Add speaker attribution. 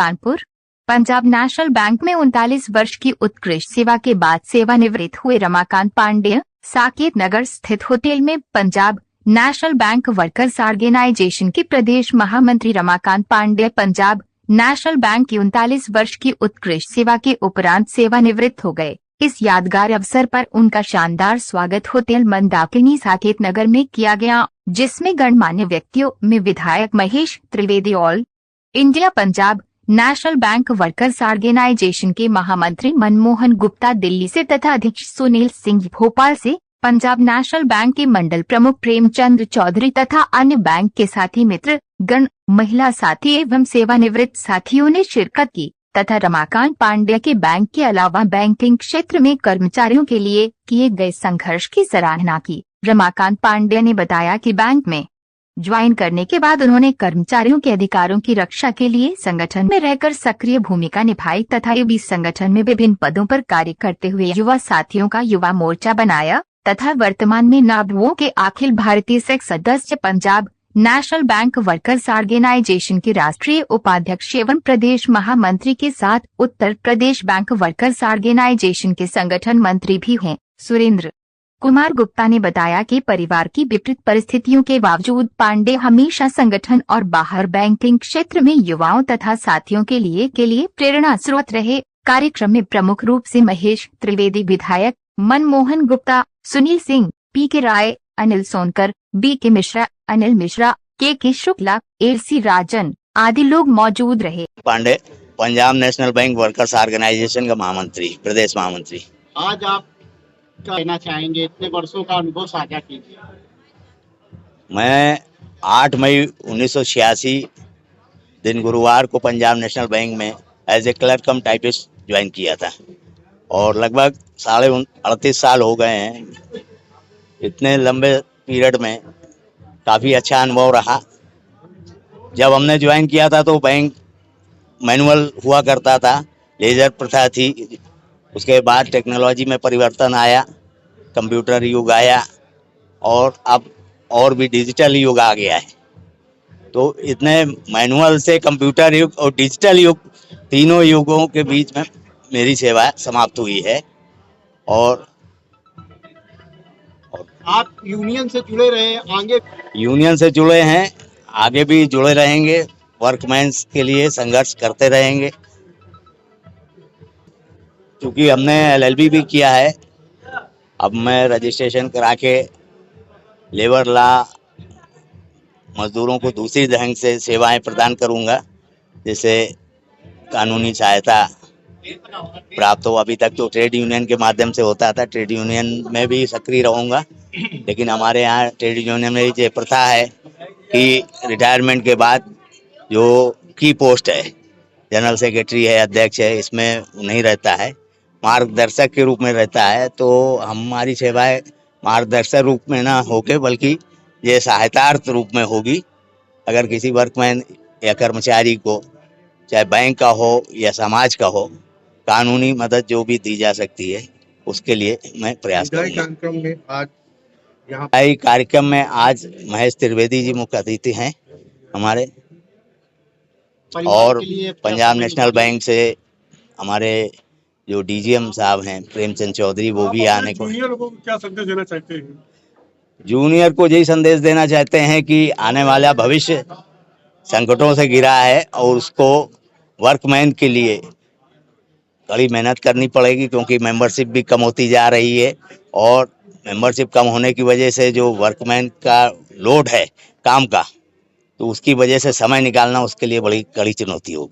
Speaker 1: Kanpur. Punjab National Bank में 39 वर्ष की उत्कृष्ट सेवा के बाद सेवानिवृत्त हुए रमाकांत पांडेय साकेत नगर स्थित होटल में Punjab National Bank Workers Organisation के प्रदेश महामंत्री रमाकांत पांडेय पंजाब नेशनल बैंक की 39 वर्ष की उत्कृष्ट सेवा के उपरांत सेवानिवृत्त हो गए। इस यादगार अवसर पर उनका शानदार स्वागत होटल मंदाकिनी साकेत नगर में किया गया, जिसमें गणमान्य व्यक्तियों में विधायक Mahesh Trivedi, All India Punjab National Bank Workers Organisation के महामंत्री मनमोहन गुप्ता दिल्ली से तथा अध्यक्ष सुनील सिंह भोपाल से, पंजाब नेशनल बैंक के मंडल प्रमुख प्रेमचंद्र चौधरी तथा अन्य बैंक के साथी मित्र गण, महिला साथी एवं सेवानिवृत्त साथियों ने शिरकत की तथा रमाकांत पांडेय के बैंक के अलावा बैंकिंग क्षेत्र में कर्मचारियों के लिए किए गए संघर्ष की सराहना की। रमाकांत पांडेय ने बताया कि बैंक में ज्वाइन करने के बाद उन्होंने कर्मचारियों के अधिकारों की रक्षा के लिए संगठन में रहकर सक्रिय भूमिका निभाई तथा ये भी संगठन में विभिन्न पदों पर कार्य करते हुए युवा साथियों का युवा मोर्चा बनाया तथा वर्तमान में नाबुओं के अखिल भारतीय सदस्य Punjab National Bank Workers Organisation के राष्ट्रीय उपाध्यक्ष एवं प्रदेश महामंत्री के साथ Uttar Pradesh Bank Workers Organisation के संगठन मंत्री भी हैं। सुरेंद्र कुमार गुप्ता ने बताया कि परिवार की विपरीत परिस्थितियों के बावजूद पांडे हमेशा संगठन और बाहर बैंकिंग क्षेत्र में युवाओं तथा साथियों के लिए प्रेरणा स्रोत रहे। कार्यक्रम में प्रमुख रूप से महेश त्रिवेदी, विधायक Manmohan Gupta, Sunil Singh, P K. Rai, Anil Sonkar, B K. Mishra, Anil Mishra, K Shukla, L C. Rajan आदि लोग मौजूद रहे।
Speaker 2: Pandey Punjab National Bank Workers Organisation का महामंत्री, प्रदेश महामंत्री।
Speaker 3: आज आप क्या कहना चाहेंगे, इतने वर्षों का अनुभव साझा कीजिए।
Speaker 2: मैं 8 मई 1986 दिन गुरुवार को पंजाब नेशनल बैंक में as a clerk cum typist join किया था और लगभग 38 साल हो गए हैं। इतने लंबे पीरियड में काफ़ी अच्छा अनुभव रहा। जब हमने ज्वाइन किया था तो बैंक मैनुअल हुआ करता था, लेजर प्रथा थी। उसके बाद टेक्नोलॉजी में परिवर्तन आया, कंप्यूटर युग आया और अब और भी डिजिटल युग आ गया है। तो इतने मैनुअल से कंप्यूटर युग और डिजिटल युग, तीनों युगों के बीच में मेरी सेवा समाप्त हुई है। और
Speaker 3: आप यूनियन से जुड़े रहे, आगे
Speaker 2: यूनियन से जुड़े हैं, आगे भी जुड़े रहेंगे, वर्कमैन्स के लिए संघर्ष करते रहेंगे। क्योंकि हमने LLB भी किया है, अब मैं रजिस्ट्रेशन करा के लेबर लॉ मजदूरों को दूसरी ढंग से सेवाएं प्रदान करूंगा, जैसे कानूनी सहायता प्राप्त हो। अभी तक तो ट्रेड यूनियन के माध्यम से होता था, ट्रेड यूनियन में भी सक्रिय रहूंगा। लेकिन हमारे यहाँ ट्रेड यूनियन में ये प्रथा है कि रिटायरमेंट के बाद जो की पोस्ट है, जनरल सेक्रेटरी है, अध्यक्ष है, इसमें नहीं रहता है, मार्गदर्शक के रूप में रहता है। तो हमारी सेवाएं मार्गदर्शक रूप में ना होके बल्कि ये सहायतार्थ रूप में होगी। अगर किसी वर्कमैन या कर्मचारी को, चाहे बैंक का हो या समाज का हो, कानूनी मदद जो भी दी जा सकती है उसके लिए मैं प्रयास करूंगा। कार्यक्रम में आज महेश त्रिवेदी जी मुख्य अतिथि हैं हमारे, और पंजाब नेशनल बैंक से हमारे जो DGM साहब हैं प्रेमचंद चौधरी, वो भी आने को।
Speaker 4: जूनियर को क्या संदेश देना चाहते हैं?
Speaker 2: जूनियर को यही संदेश देना चाहते हैं कि आने वाला भविष्य संकटों से घिरा है और उसको वर्कमैन के लिए कड़ी मेहनत करनी पड़ेगी, क्योंकि मेंबरशिप भी कम होती जा रही है और मेंबरशिप कम होने की वजह से जो वर्कमैन का लोड है काम का, तो उसकी वजह से समय निकालना उसके लिए बड़ी कड़ी चुनौती होगी।